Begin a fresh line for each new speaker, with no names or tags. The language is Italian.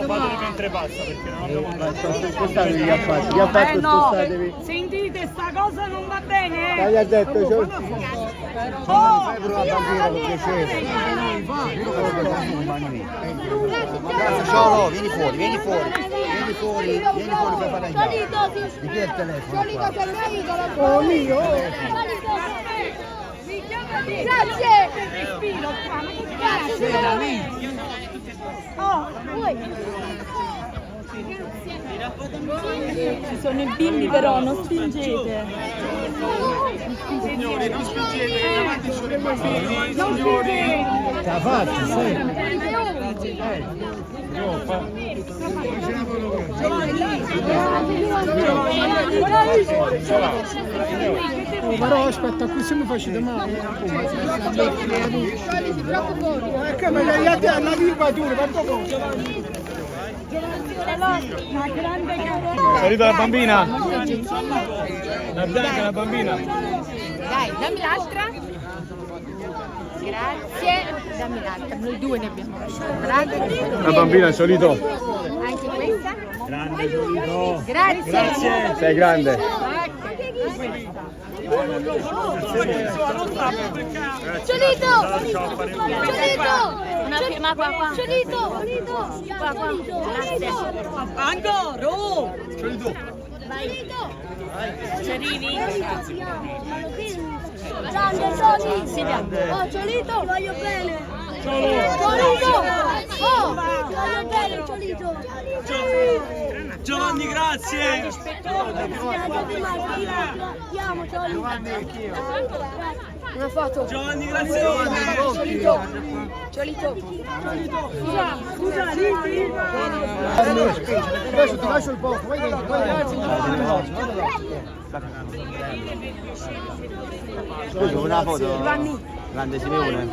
Fatelo mentre passa perché non abbiamo
spostatevi, gli ha fatto spostatevi.
Sentite, sta cosa non va bene.
Che gli ha detto?
Oh!
Ciao, vieni fuori, vieni fuori per fare il gioco. Di chi è il telefono qua? Oh mio!
Grazie! Respiro qua, ma che ci sono i bimbi però, non spingete.
Signori, non spingete, davanti sono i bambini, signori.
Ce la faccio, sì.
Però aspetta, qui siamo facili male. Perché me l'hai detto alla virgola, quanto costa?
Una grande
Salita la bambina? La bianca, la bambina.
Dai, dammi l'altra. Grazie. Dammi l'altra. Noi due ne abbiamo. Grazie.
La bambina è solito.
Anche questa.
Grande solito.
Grazie.
Grazie. Sei grande.
Ciolito!
Una firma qua.
Ciolito!
Qua. Grazie. Ancora! Oh! Cerini?
Grande Ciolito! Oh, Ciolito! Ti voglio bene! Ciolito! Oh! Ti voglio bene, Ciolito!
Giovanni, grazie.
Andiamo, Ciolito! Una foto!
Giovanni, grazie.
Ciolito!
Scusa, Lili!
Adesso ti lascio il posto, vai dentro, vai
Scusa, una foto? Grande Simeone.